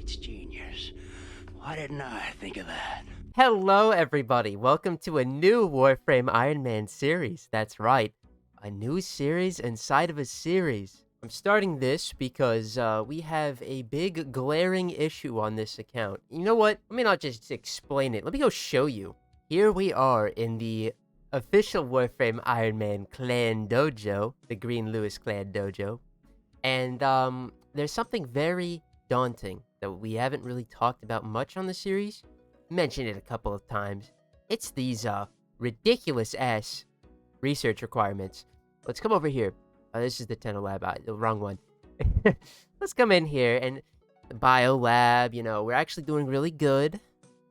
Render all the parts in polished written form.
beats genius. Why didn't I think of that? Hello, everybody. Welcome to a new Warframe Iron Man series. That's right, a new series inside of a series. I'm starting this because we have a big glaring issue on this account. You know what? Let me not just explain it. Let me go show you. Here we are in the official Warframe Iron Man clan dojo, the Green Lewis clan dojo. And there's something very daunting that we haven't really talked about much on the series. Mentioned it a couple of times. It's these ridiculous ass research requirements. Let's come over here. This is the Tenno lab, the wrong one. Let's come in here and the bio lab, we're actually doing really good.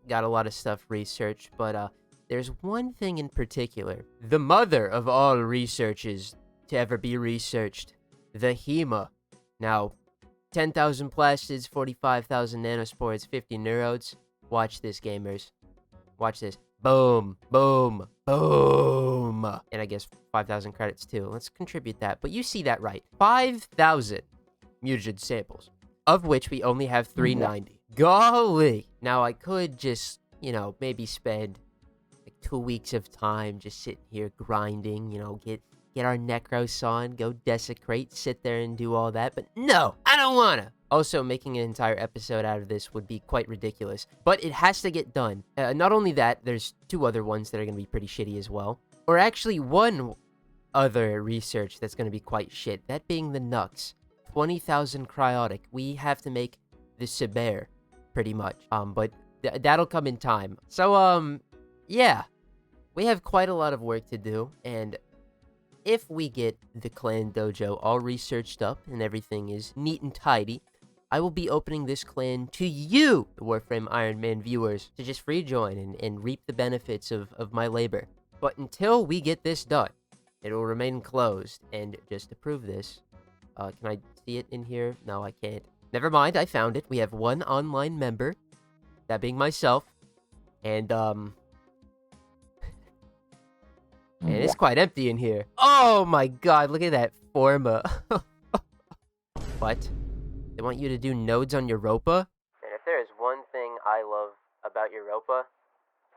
Got a lot of stuff researched, but there's one thing in particular. The mother of all researches to ever be researched. The Hema. Now, 10,000 plastids, 45,000 nanospores, 50 neurodes. Watch this, gamers. Watch this. Boom, boom, boom. And I guess 5,000 credits too. Let's contribute that. But you see that right. 5,000 mutagen samples, of which we only have 390. Golly. Now, I could just, maybe spend like 2 weeks of time just sitting here grinding, get our necros on, go desecrate, sit there and do all that. But no, I don't wanna. Also, making an entire episode out of this would be quite ridiculous. But it has to get done. Not only that, there's 2 other ones that are going to be pretty shitty as well. Or actually, 1 other research that's going to be quite shit. That being the Nux. 20,000 cryotic. We have to make the Saber, pretty much. But that'll come in time. So, yeah. We have quite a lot of work to do. And if we get the clan dojo all researched up and everything is neat and tidy, I will be opening this clan to you, the Warframe Iron Man viewers, to just free join and reap the benefits of my labor. But until we get this done, it will remain closed. And just to prove this, can I see it in here? No, I can't. Never mind, I found it. We have 1 online member, that being myself, and and it's quite empty in here. Oh my god, look at that forma. What? They want you to do nodes on Europa? And if there is one thing I love about Europa,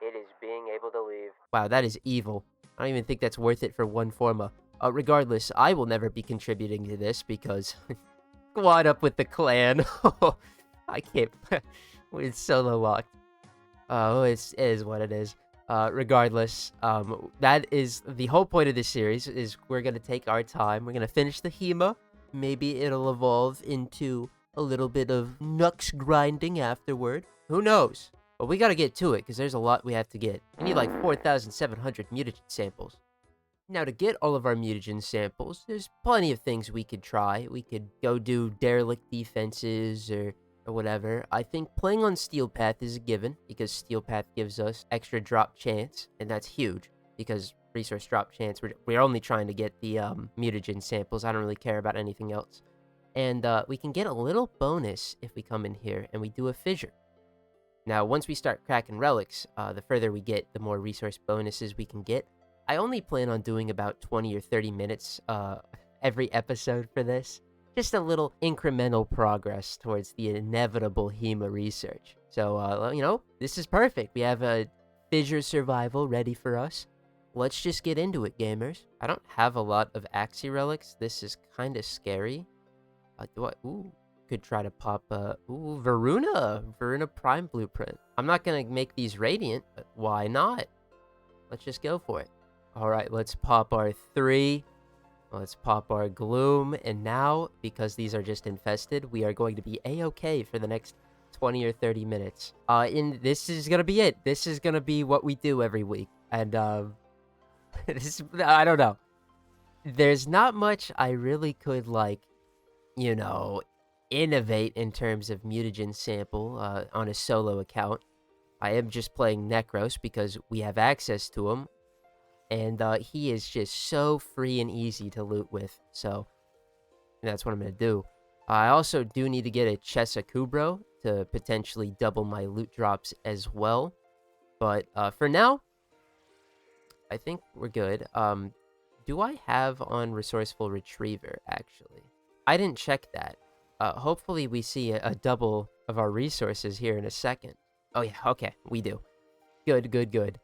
it is being able to leave. Wow, that is evil. I don't even think that's worth it for 1 forma. Regardless, I will never be contributing to this because... Squad up with the clan. I can't... It's solo locked. Oh, it is what it is. Regardless, that is the whole point of this series, is we're going to take our time. We're going to finish the Hema. Maybe it'll evolve into a little bit of Nux grinding afterward. Who knows? But we got to get to it, because there's a lot we have to get. We need like 4,700 mutagen samples. Now, to get all of our mutagen samples, there's plenty of things we could try. We could go do derelict defenses or whatever. I think playing on Steel Path is a given, because Steel Path gives us extra drop chance, and that's huge, because resource drop chance, we're only trying to get the mutagen samples. I don't really care about anything else. And we can get a little bonus if we come in here and we do a fissure. Now, once we start cracking relics, the further we get, the more resource bonuses we can get. I only plan on doing about 20 or 30 minutes every episode for this. Just a little incremental progress towards the inevitable Hema research. So, this is perfect. We have a fissure survival ready for us. Let's just get into it, gamers. I don't have a lot of Axie relics. This is kind of scary. Could try to pop, Varuna Prime Blueprint. I'm not going to make these Radiant, but why not? Let's just go for it. Alright, let's pop our 3. Let's pop our Gloom, and now, because these are just infested, we are going to be A-okay for the next 20 or 30 minutes. And this is gonna be it. This is gonna be what we do every week. And, I don't know. There's not much I really could, innovate in terms of mutagen sample, on a solo account. I am just playing Necros because we have access to him. And he is just so free and easy to loot with. So that's what I'm going to do. I also do need to get a Chesa Kubro to potentially double my loot drops as well. But for now, I think we're good. Do I have on Resourceful Retriever, actually? I didn't check that. Hopefully we see a double of our resources here in a second. Oh yeah, okay, we do. Good, good, good.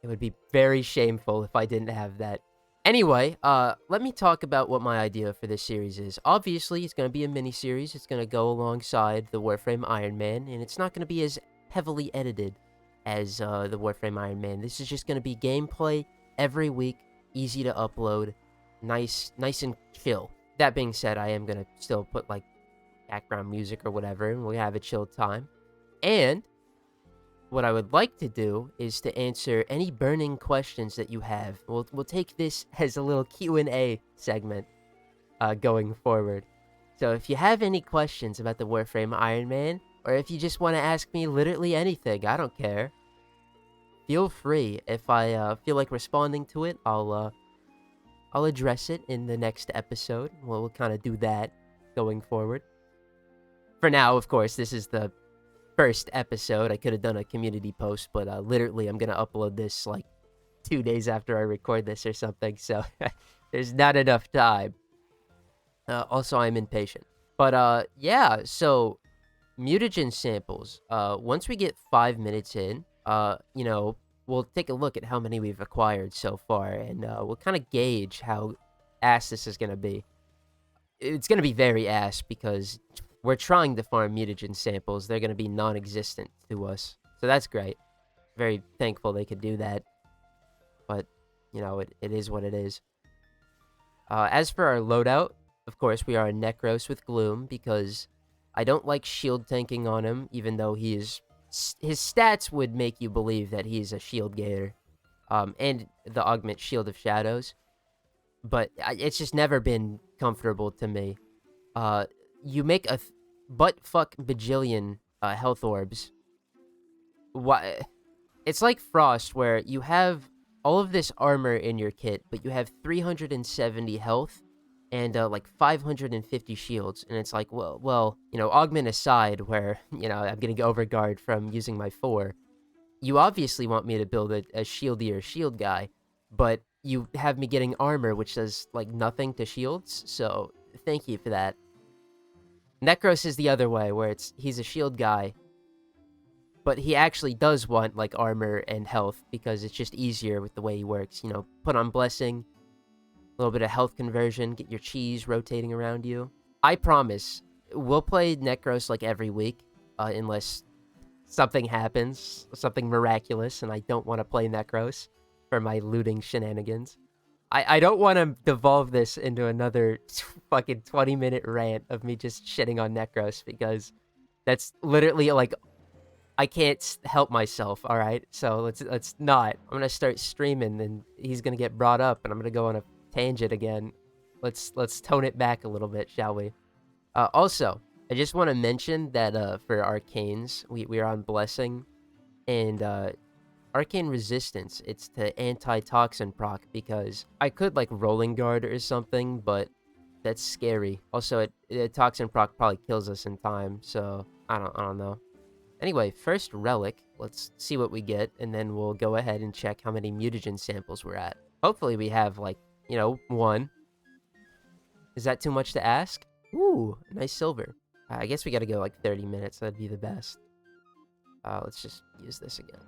It would be very shameful if I didn't have that. Anyway, let me talk about what my idea for this series is. Obviously, it's going to be a mini-series. It's going to go alongside the Warframe Iron Man, and it's not going to be as heavily edited as the Warframe Iron Man. This is just going to be gameplay every week, easy to upload, nice and chill. That being said, I am going to still put, like, background music or whatever, and we'll have a chill time. And what I would like to do is to answer any burning questions that you have. We'll take this as a little Q&A segment going forward. So if you have any questions about the Warframe Iron Man, or if you just want to ask me literally anything, I don't care. Feel free. If I feel like responding to it, I'll address it in the next episode. We'll kind of do that going forward. For now, of course, this is the first episode. I could have done a community post, but literally I'm gonna upload this like 2 days after I record this or something, so there's not enough time. Also, I'm impatient. But yeah, so mutagen samples. Once we get 5 minutes in, you know, we'll take a look at how many we've acquired so far, and we'll kind of gauge how ass this is gonna be. It's gonna be very ass because we're trying to farm mutagen samples. They're going to be non-existent to us. So that's great. Very thankful they could do that. But, you know, it is what it is. As for our loadout, of course, we are a Necros with Gloom because I don't like shield tanking on him, even though his stats would make you believe that he's a shield gator. And the augment Shield of Shadows. But it's just never been comfortable to me. You make a butt-fuck bajillion health orbs. Why? It's like Frost, where you have all of this armor in your kit, but you have 370 health and like 550 shields. And it's like, well, you know, augment aside, where, you know, I'm getting overguard from using my 4. You obviously want me to build a shieldier shield guy, but you have me getting armor, which does like nothing to shields. So thank you for that. Necros is the other way, where he's a shield guy, but he actually does want, like, armor and health, because it's just easier with the way he works. You know, put on Blessing, a little bit of health conversion, get your cheese rotating around you. I promise, we'll play Necros, like, every week, unless something happens, something miraculous, and I don't want to play Necros for my looting shenanigans. I don't want to devolve this into another fucking 20-minute rant of me just shitting on Necros, because that's literally, like, I can't help myself, alright? So let's not. I'm gonna start streaming, and he's gonna get brought up, and I'm gonna go on a tangent again. Let's tone it back a little bit, shall we? Also, I just want to mention that for Arcanes, we are on Blessing, and Arcane Resistance, it's to anti-toxin proc, because I could, like, Rolling Guard or something, but that's scary. Also, toxin proc probably kills us in time, so I don't know. Anyway, first relic, let's see what we get, and then we'll go ahead and check how many mutagen samples we're at. Hopefully we have, like, you know, 1. Is that too much to ask? Ooh, nice silver. I guess we gotta go, like, 30 minutes, that'd be the best. Let's just use this again.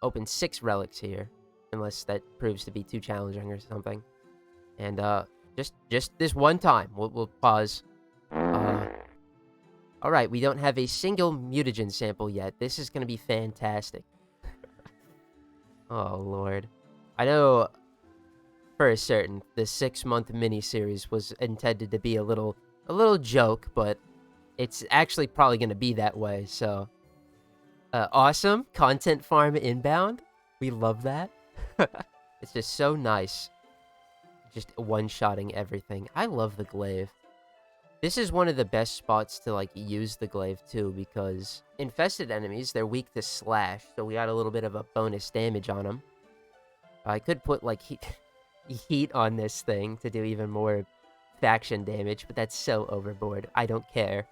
Open 6 relics here, unless that proves to be too challenging or something. And just this one time, we'll pause. All right, we don't have a single mutagen sample yet. This is gonna be fantastic. Oh lord, I know for a certain the 6-month mini-series was intended to be a little joke, but it's actually probably gonna be that way. So. Awesome. Content farm inbound. We love that. It's just so nice. Just one-shotting everything. I love the glaive. This is one of the best spots to, like, use the glaive, too, because infested enemies, they're weak to slash, so we got a little bit of a bonus damage on them. I could put, like, heat on this thing to do even more faction damage, but that's so overboard. I don't care.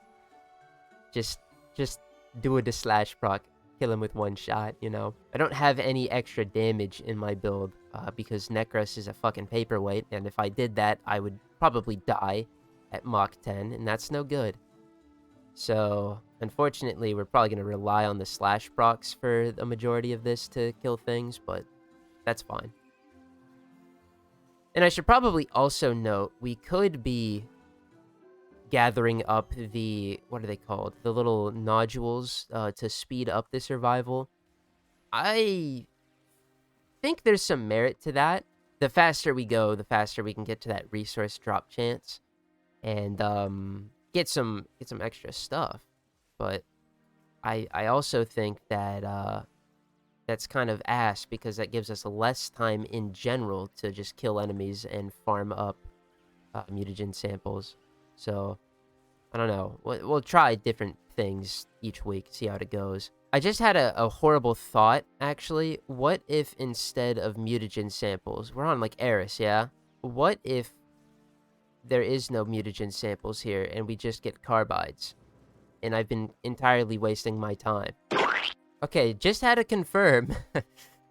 Just do a slash proc, kill him with one shot, you know. I don't have any extra damage in my build, because Necros is a fucking paperweight, and if I did that, I would probably die at Mach 10, and that's no good. So, unfortunately, we're probably going to rely on the slash procs for the majority of this to kill things, but that's fine. And I should probably also note, we could be gathering up the, what are they called? The little nodules to speed up the survival. I think there's some merit to that. The faster we go, the faster we can get to that resource drop chance and get some extra stuff. But I also think that that's kind of ass because that gives us less time in general to just kill enemies and farm up mutagen samples. So I don't know. We'll try different things each week, see how it goes. I just had a horrible thought, actually. What if instead of mutagen samples, we're on like Eris, yeah? What if there is no mutagen samples here and we just get carbides? And I've been entirely wasting my time. Okay, just had to confirm.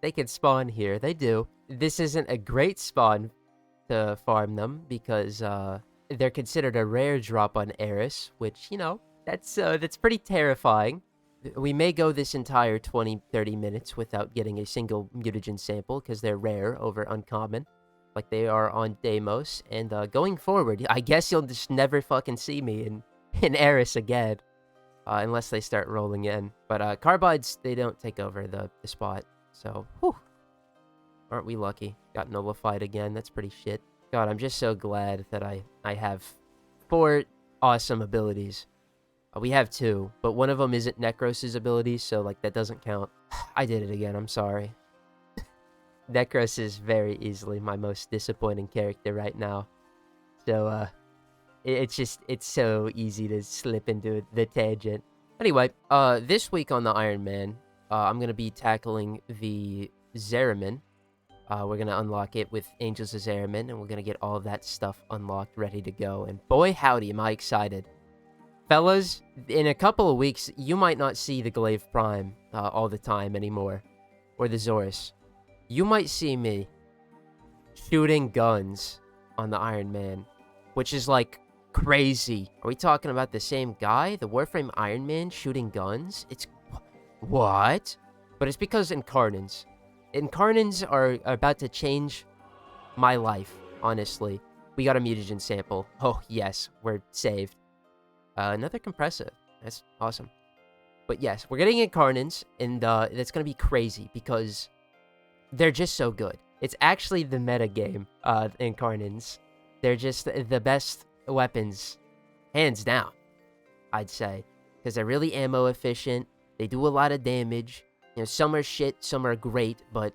They can spawn here. They do. This isn't a great spawn to farm them because they're considered a rare drop on Eris, which, you know, that's pretty terrifying. We may go this entire 20-30 minutes without getting a single mutagen sample because they're rare over uncommon, like they are on Deimos. And going forward, I guess you'll just never fucking see me in Eris again, unless they start rolling in. But carbides, they don't take over the spot. So, whew. Aren't we lucky? Got nullified again. That's pretty shit. God, I'm just so glad that I have 4 awesome abilities. We have 2, but one of them isn't Necros' ability, so, like, that doesn't count. I did it again, I'm sorry. Necros is very easily my most disappointing character right now. So, it's so easy to slip into the tangent. Anyway, this week on the Iron Man, I'm gonna be tackling the Zeramin. We're going to unlock it with Angels of Zeramin, and we're going to get all of that stuff unlocked, ready to go. And boy, howdy, am I excited. Fellas, in a couple of weeks, you might not see the Glaive Prime all the time anymore, or the Zorus. You might see me shooting guns on the Iron Man, which is, like, crazy. Are we talking about the same guy? The Warframe Iron Man shooting guns? It's... What? But it's because Incarnants. Incarnants are about to change my life, honestly. We got a mutagen sample. Oh, yes, we're saved. Another compressive. That's awesome. But yes, we're getting Incarnants, and that's going to be crazy because they're just so good. It's actually the meta game, Incarnants. They're just the best weapons, hands down, I'd say. Because they're really ammo efficient. They do a lot of damage. You know, some are shit, some are great, but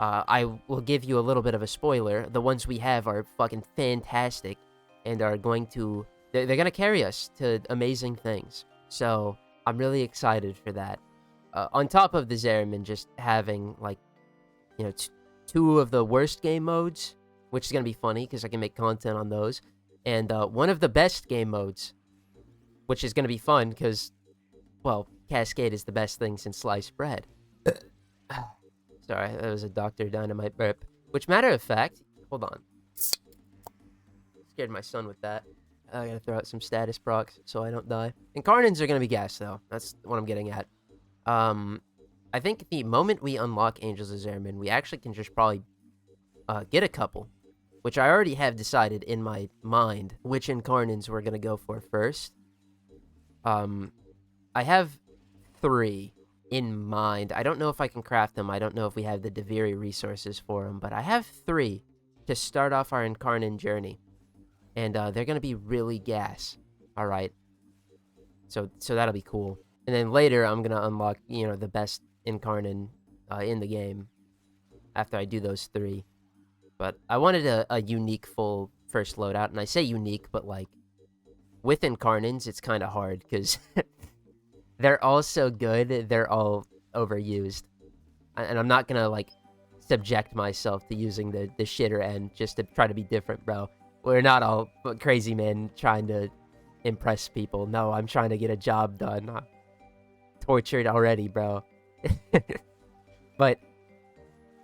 I will give you a little bit of a spoiler. The ones we have are fucking fantastic and are going to... They're going to carry us to amazing things. So, I'm really excited for that. On top of the Zeramin just having, like, you know, 2 of the worst game modes, which is going to be funny because I can make content on those, and one of the best game modes, which is going to be fun because, well, Cascade is the best thing since sliced bread. Sorry, that was a Dr. Dynamite burp. Which, matter of fact, hold on. Scared my son with that. I gotta throw out some status procs so I don't die. Incarnants are gonna be gas, though. That's what I'm getting at. I think the moment we unlock Angels of Zeramin, we actually can just probably get a couple. Which I already have decided in my mind which Incarnants we're gonna go for first. I have 3 in mind. I don't know if I can craft them. I don't know if we have the Deviri resources for them. But I have 3 to start off our Incarnate journey. And they're going to be really gas. Alright. So that'll be cool. And then later, I'm going to unlock, you know, the best Incarnate in the game. After I do those 3. But I wanted a unique full first loadout. And I say unique, but like, with Incarnates, it's kind of hard. Because they're all so good, they're all overused. And I'm not going to, like, subject myself to using the shitter end just to try to be different, bro. We're not all crazy men trying to impress people. No, I'm trying to get a job done. I'm tortured already, bro. But,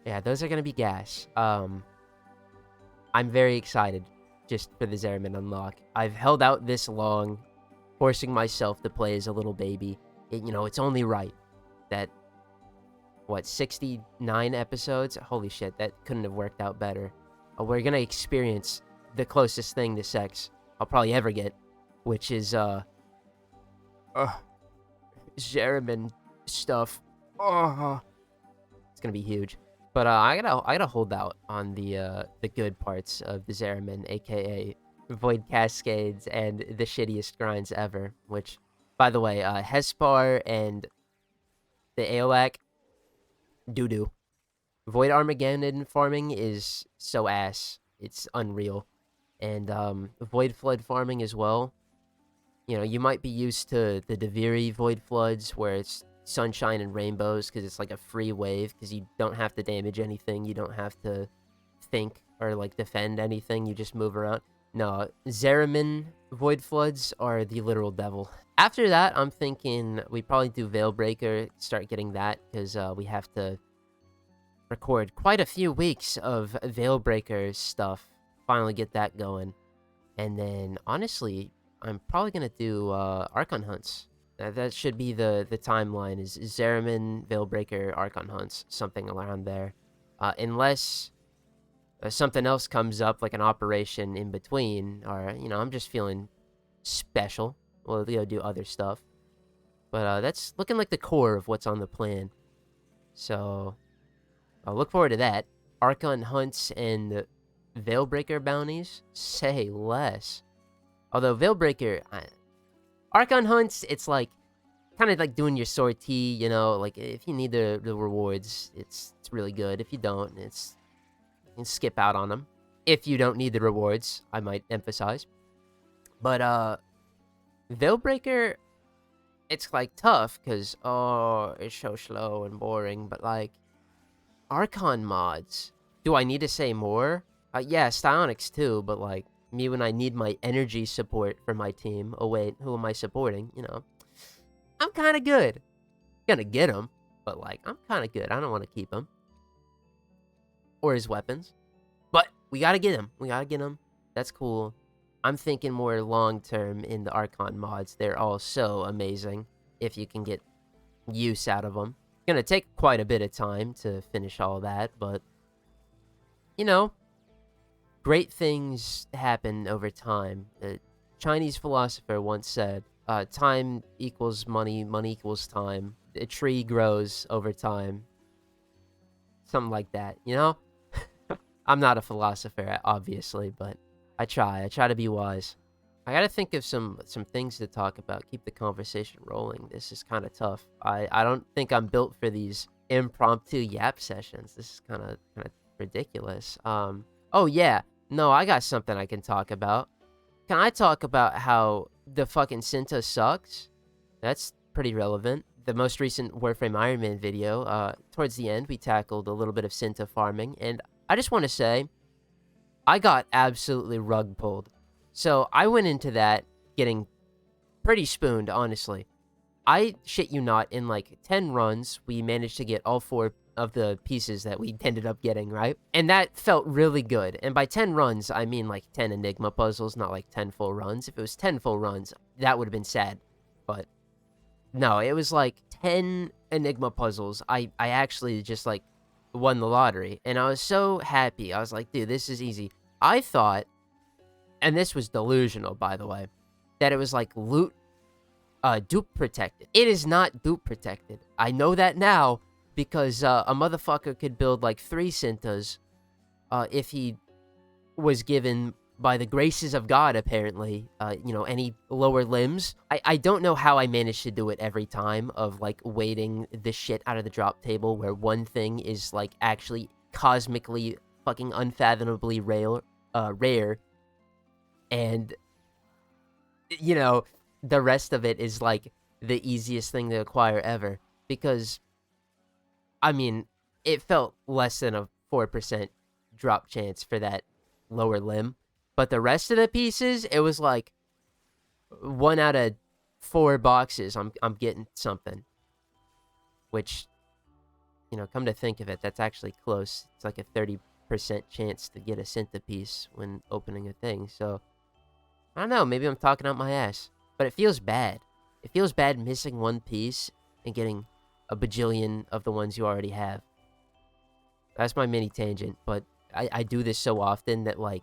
yeah, those are going to be gas. I'm very excited just for the Zeramin unlock. I've held out this long forcing myself to play as a little baby. It's only right that, 69 episodes? Holy shit, that couldn't have worked out better. We're gonna experience the closest thing to sex I'll probably ever get, which is, Zeraman stuff. It's gonna be huge. But, I gotta hold out on the good parts of the Zeraman, aka Void Cascades and the shittiest grinds ever, which, by the way, Hespar and the Aoak, doo-doo. Void Armageddon farming is so ass. It's unreal. And, Void Flood farming as well. You might be used to the Deviri Void Floods, where it's sunshine and rainbows, because it's like a free wave, because you don't have to damage anything, you don't have to think or, like, defend anything, you just move around. No, Zeraman Void Floods are the literal devil. After that, I'm thinking we probably do Veilbreaker, start getting that, because we have to record quite a few weeks of Veilbreaker stuff, finally get that going. And then, honestly, I'm probably going to do Archon hunts. That should be the timeline, is Zeraman, Veilbreaker, Archon hunts, something around there. Unless something else comes up, like an operation in between, or, I'm just feeling special. We'll go do other stuff. But that's looking like the core of what's on the plan. So, I'll look forward to that. Archon hunts and Veilbreaker bounties? Say less. Although Veilbreaker, Archon hunts, it's like, kind of like doing your sortie, like, if you need the rewards, it's really good. If you don't, you can skip out on them. If you don't need the rewards, I might emphasize. But, Veilbreaker, it's, like, tough, because, it's so slow and boring, but, like, Archon mods. Do I need to say more? Yeah, Psionics too, but, like, me when I need my energy support for my team. Oh, wait, who am I supporting? I'm kind of good. Gonna get him, but, like, I'm kind of good. I don't want to keep him. Or his weapons. But we gotta get him. That's cool. I'm thinking more long-term in the Archon mods. They're all so amazing if you can get use out of them. Gonna take quite a bit of time to finish all that, but, great things happen over time. The Chinese philosopher once said, time equals money, money equals time. A tree grows over time. Something like that, I'm not a philosopher, obviously, but I try to be wise. I gotta think of some things to talk about, keep the conversation rolling. This is kind of tough. I don't think I'm built for these impromptu yap sessions. This is kind of ridiculous. Oh yeah, no, I got something I can talk about. Can I talk about how the fucking Cinta sucks? That's pretty relevant. The most recent Warframe Iron Man video, towards the end, we tackled a little bit of Cinta farming, and I just want to say, I got absolutely rug pulled. So I went into that getting pretty spooned, honestly. I shit you not, in like 10 runs, we managed to get all 4 of the pieces that we ended up getting, right? And that felt really good. And by 10 runs, I mean like 10 Enigma puzzles, not like 10 full runs. If it was 10 full runs, that would have been sad. But no, it was like 10 Enigma puzzles. I actually just like won the lottery. And I was so happy. I was like, dude, this is easy. I thought, and this was delusional, by the way, that it was like loot, dupe protected. It is not dupe protected. I know that now because a motherfucker could build like 3 Cintas if he was given, by the graces of God, apparently, any lower limbs. I don't know how I managed to do it every time, of like waiting the shit out of the drop table where one thing is like actually cosmically fucking unfathomably rare, and the rest of it is like the easiest thing to acquire ever. Because I mean, it felt less than a 4% drop chance for that lower limb, but the rest of the pieces, it was like 1 out of 4 boxes I'm getting something, which, come to think of it, that's actually close. It's like a 30% chance to get a Cinta piece when opening a thing. So I don't know, maybe I'm talking out my ass. But it feels bad. It feels bad missing one piece and getting a bajillion of the ones you already have. That's my mini tangent, but I do this so often that, like,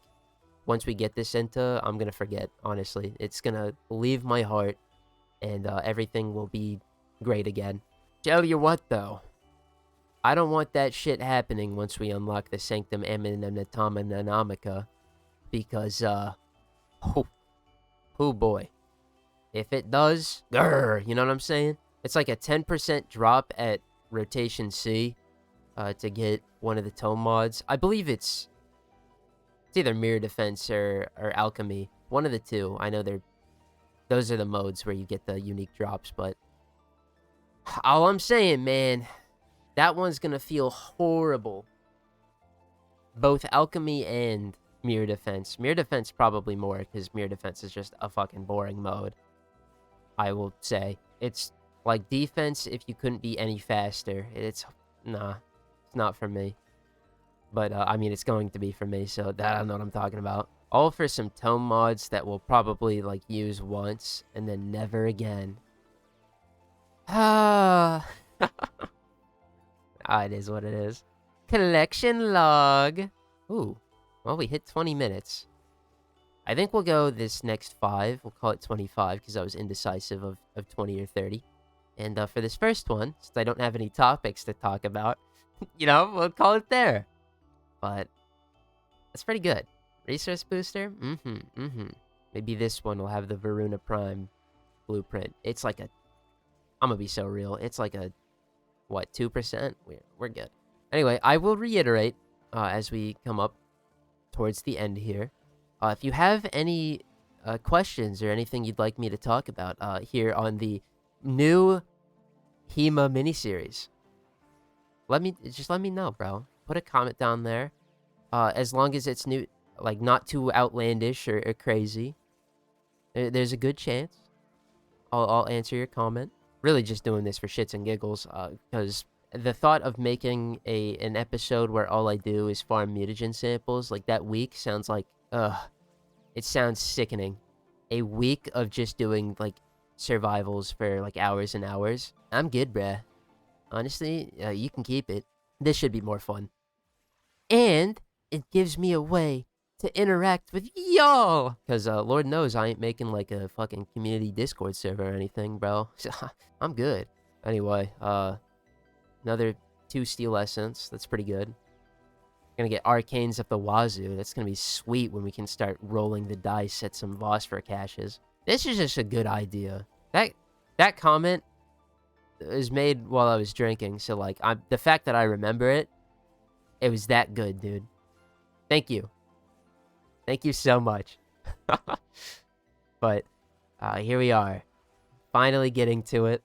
once we get this Cinta, I'm gonna forget, honestly. It's gonna leave my heart, and everything will be great again. Tell you what, though. I don't want that shit happening once we unlock the Sanctum Anomica, because, oh boy. If it does, grrr, you know what I'm saying? It's like a 10% drop at rotation C to get one of the tome mods. I believe it's either Mirror Defense or Alchemy. One of the two. I know those are the modes where you get the unique drops, but all I'm saying, man, that one's gonna feel horrible. Both Alchemy and Mirror Defense. Mirror Defense probably more, because Mirror Defense is just a fucking boring mode. I will say. It's like defense if you couldn't be any faster. Nah, it's not for me. But, I mean, it's going to be for me, so I don't know what I'm talking about. All for some tome mods that we'll probably, like, use once, and then never again. Ah. It is what it is. Collection log. Ooh. Well, we hit 20 minutes. I think we'll go this next 5. We'll call it 25, because I was indecisive of 20 or 30. And for this first one, since I don't have any topics to talk about, you know, we'll call it there. But that's pretty good. Resource booster? Maybe this one will have the Varuna Prime blueprint. It's like a... I'm gonna be so real. It's like a... What, 2%? We're good. Anyway, I will reiterate as we come up towards the end here. If you have any questions or anything you'd like me to talk about here on the new Hema miniseries, let me know, bro. Put a comment down there. As long as it's new, like not too outlandish or crazy, there's a good chance I'll answer your comment. Really just doing this for shits and giggles, because the thought of making an episode where all I do is farm mutagen samples, like that week sounds like, it sounds sickening. A week of just doing, like, survivals for, like, hours and hours. I'm good, bruh. Honestly, you can keep it. This should be more fun. And it gives me a way to interact with y'all. Because, Lord knows I ain't making, like, a fucking community Discord server or anything, bro. I'm good. Anyway, another 2 steel essence. That's pretty good. Gonna get arcanes up the wazoo. That's gonna be sweet when we can start rolling the dice at some Phosphor caches. This is just a good idea. That comment was made while I was drinking, so like the fact that I remember it was that good, dude. Thank you. Thank you so much. But here we are, finally getting to it.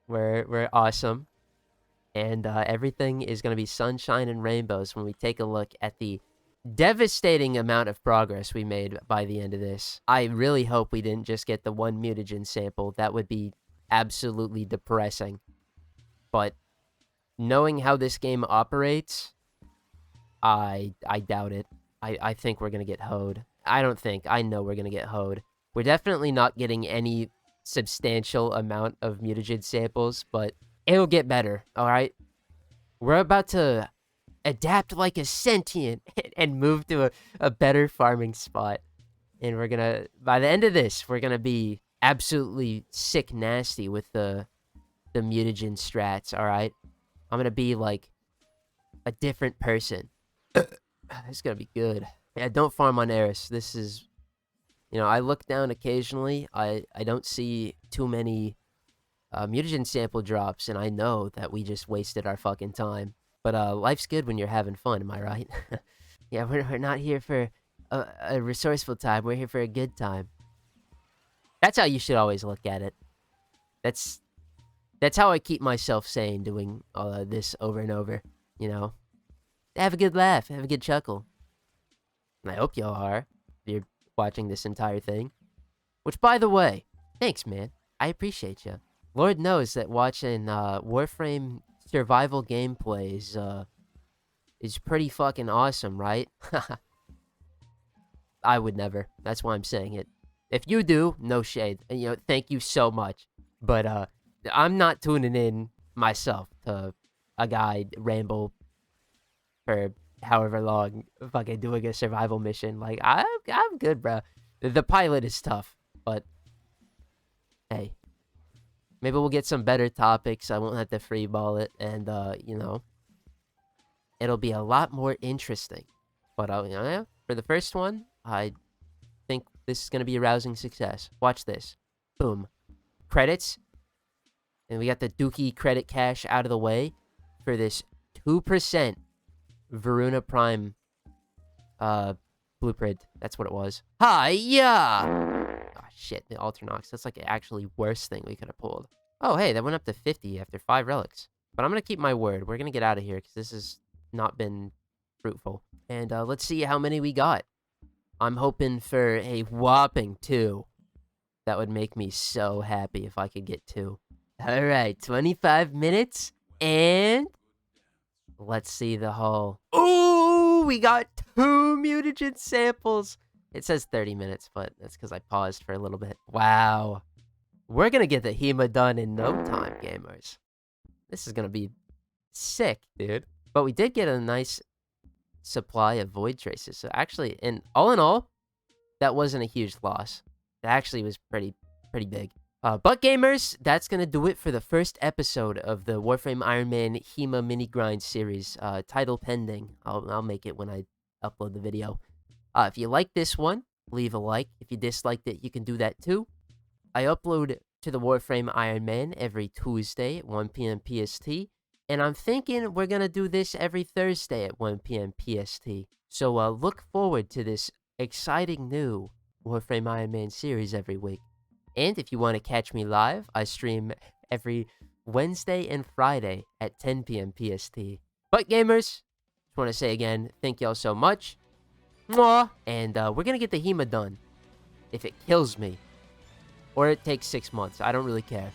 We're awesome. And everything is going to be sunshine and rainbows when we take a look at the devastating amount of progress we made by the end of this. I really hope we didn't just get the 1 mutagen sample. That would be absolutely depressing. But knowing how this game operates, I doubt it. I think we're going to get hoed. I know we're going to get hoed. We're definitely not getting any substantial amount of mutagen samples, but it'll get better, alright? We're about to adapt like a sentient and move to a better farming spot. And we're gonna, by the end of this, we're gonna be absolutely sick nasty with the mutagen strats, alright? I'm gonna be like a different person. It's gonna be good. Yeah, don't farm on Eris. This is, you know, I look down occasionally. I don't see too many mutagen sample drops, and I know that we just wasted our fucking time. But life's good when you're having fun, am I right? Yeah, we're not here for a resourceful time. We're here for a good time. That's how you should always look at it. That's how I keep myself sane, doing all of this over and over, you know? Have a good laugh, have a good chuckle. And I hope y'all are, if you're watching this entire thing. Which, by the way, thanks, man. I appreciate you. Lord knows that watching Warframe survival gameplays is pretty fucking awesome, right? I would never. That's why I'm saying it. If you do, no shade. And, thank you so much. But I'm not tuning in myself to a guy ramble for however long, fucking doing a survival mission. Like, I'm good, bro. The pilot is tough, but hey, maybe we'll get some better topics. I won't have to freeball it, and it'll be a lot more interesting. But yeah, for the first one, I think this is gonna be a rousing success. Watch this. Boom. Credits. And we got the Dookie credit cache out of the way for this 2% Varuna Prime blueprint. That's what it was. Hi-ya! Oh, shit, the Alternox. That's like the actually worst thing we could have pulled. Oh, hey, that went up to 50 after 5 relics. But I'm going to keep my word. We're going to get out of here because this has not been fruitful. And let's see how many we got. I'm hoping for a whopping 2. That would make me so happy if I could get 2. All right, 25 minutes, and let's see the haul. Ooh, we got 2 mutagen samples. It says 30 minutes, but that's because I paused for a little bit. Wow. We're going to get the Hema done in no time, gamers. This is going to be sick, dude. But we did get a nice supply of void traces. So actually, all in all, that wasn't a huge loss. It actually was pretty big. But gamers, that's going to do it for the first episode of the Warframe Iron Man Hema mini grind series. Title pending. I'll make it when I upload the video. If you like this one, leave a like. If you disliked it, you can do that too. I upload to the Warframe Iron Man every Tuesday at 1 p.m. PST. And I'm thinking we're going to do this every Thursday at 1 p.m. PST. So look forward to this exciting new Warframe Iron Man series every week. And if you want to catch me live, I stream every Wednesday and Friday at 10 p.m. PST. But gamers, just want to say again, thank y'all so much. Mwah! And we're going to get the Hema done. If it kills me. Or it takes 6 months. I don't really care.